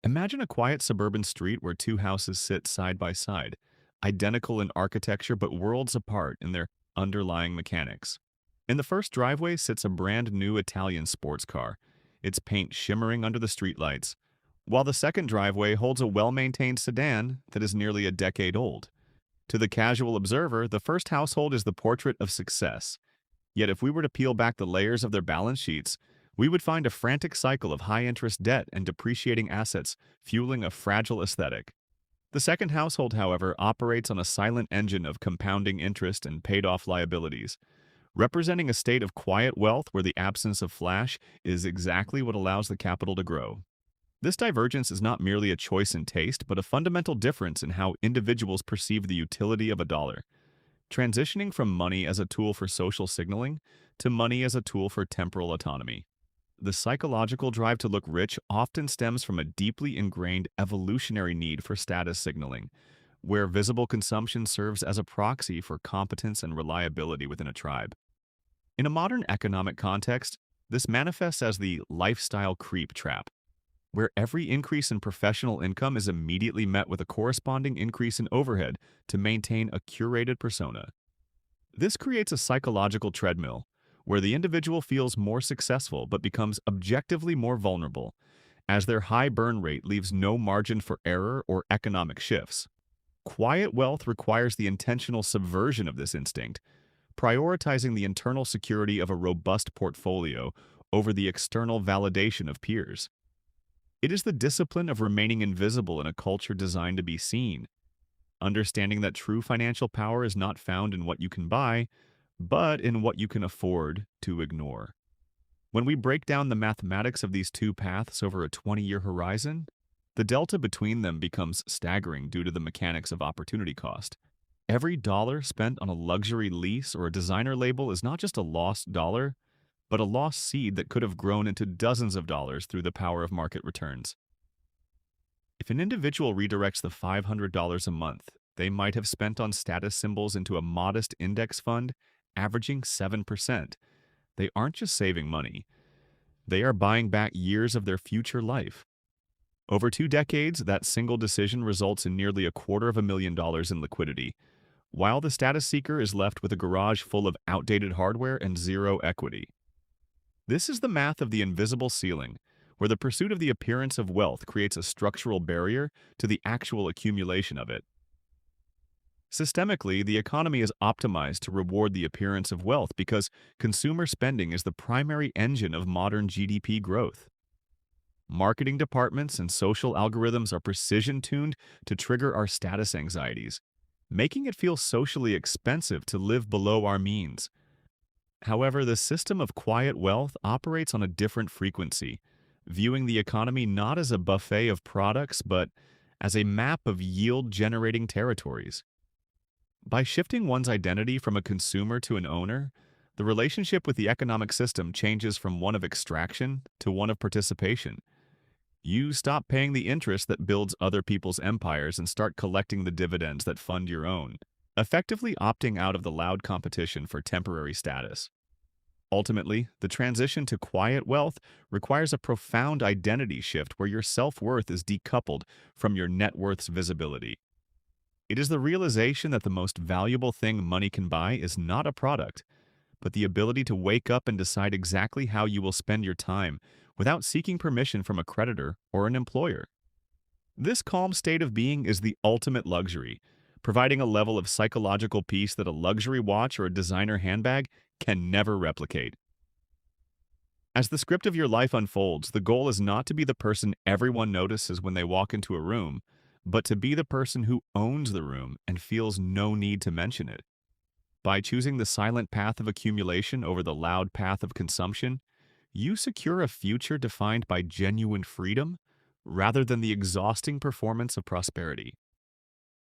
Imagine a quiet suburban street where two houses sit side by side, identical in architecture but worlds apart in their underlying mechanics. In the first driveway sits a brand new Italian sports car, its paint shimmering under the streetlights, while the second driveway holds a well-maintained sedan that is nearly a decade old. To the casual observer, the first household is the portrait of success. Yet if we were to peel back the layers of their balance sheets, we would find a frantic cycle of high-interest debt and depreciating assets fueling a fragile aesthetic. The second household, however, operates on a silent engine of compounding interest and paid-off liabilities, representing a state of quiet wealth where the absence of flash is exactly what allows the capital to grow. This divergence is not merely a choice in taste, but a fundamental difference in how individuals perceive the utility of a dollar, transitioning from money as a tool for social signaling to money as a tool for temporal autonomy. The psychological drive to look rich often stems from a deeply ingrained evolutionary need for status signaling, where visible consumption serves as a proxy for competence and reliability within a tribe. In a modern economic context, this manifests as the lifestyle creep trap, where every increase in professional income is immediately met with a corresponding increase in overhead to maintain a curated persona. This creates a psychological treadmill, where the individual feels more successful but becomes objectively more vulnerable, as their high burn rate leaves no margin for error or economic shifts. Quiet wealth requires the intentional subversion of this instinct, prioritizing the internal security of a robust portfolio over the external validation of peers. It is the discipline of remaining invisible in a culture designed to be seen, understanding that true financial power is not found in what you can buy, but in what you can afford to ignore. When we break down the mathematics of these two paths over a 20-year horizon, the delta between them becomes staggering due to the mechanics of opportunity cost. Every dollar spent on a luxury lease or a designer label is not just a lost dollar, but a lost seed that could have grown into dozens of dollars through the power of market returns. If an individual redirects the $500 a month they might have spent on status symbols into a modest index fund, averaging 7%, they aren't just saving money, they are buying back years of their future life. Over 2 decades, that single decision results in nearly $250,000 in liquidity, while the status seeker is left with a garage full of outdated hardware and zero equity. This is the math of the invisible ceiling, where the pursuit of the appearance of wealth creates a structural barrier to the actual accumulation of it. Systemically, the economy is optimized to reward the appearance of wealth because consumer spending is the primary engine of modern GDP growth. Marketing departments and social algorithms are precision-tuned to trigger our status anxieties, making it feel socially expensive to live below our means. However, the system of quiet wealth operates on a different frequency, viewing the economy not as a buffet of products but as a map of yield-generating territories. By shifting one's identity from a consumer to an owner, the relationship with the economic system changes from one of extraction to one of participation. You stop paying the interest that builds other people's empires and start collecting the dividends that fund your own, effectively opting out of the loud competition for temporary status. Ultimately, the transition to quiet wealth requires a profound identity shift where your self-worth is decoupled from your net worth's visibility. It is the realization that the most valuable thing money can buy is not a product, but the ability to wake up and decide exactly how you will spend your time without seeking permission from a creditor or an employer. This calm state of being is the ultimate luxury, providing a level of psychological peace that a luxury watch or a designer handbag can never replicate. As the script of your life unfolds, the goal is not to be the person everyone notices when they walk into a room, but to be the person who owns the room and feels no need to mention it. By choosing the silent path of accumulation over the loud path of consumption, you secure a future defined by genuine freedom rather than the exhausting performance of prosperity.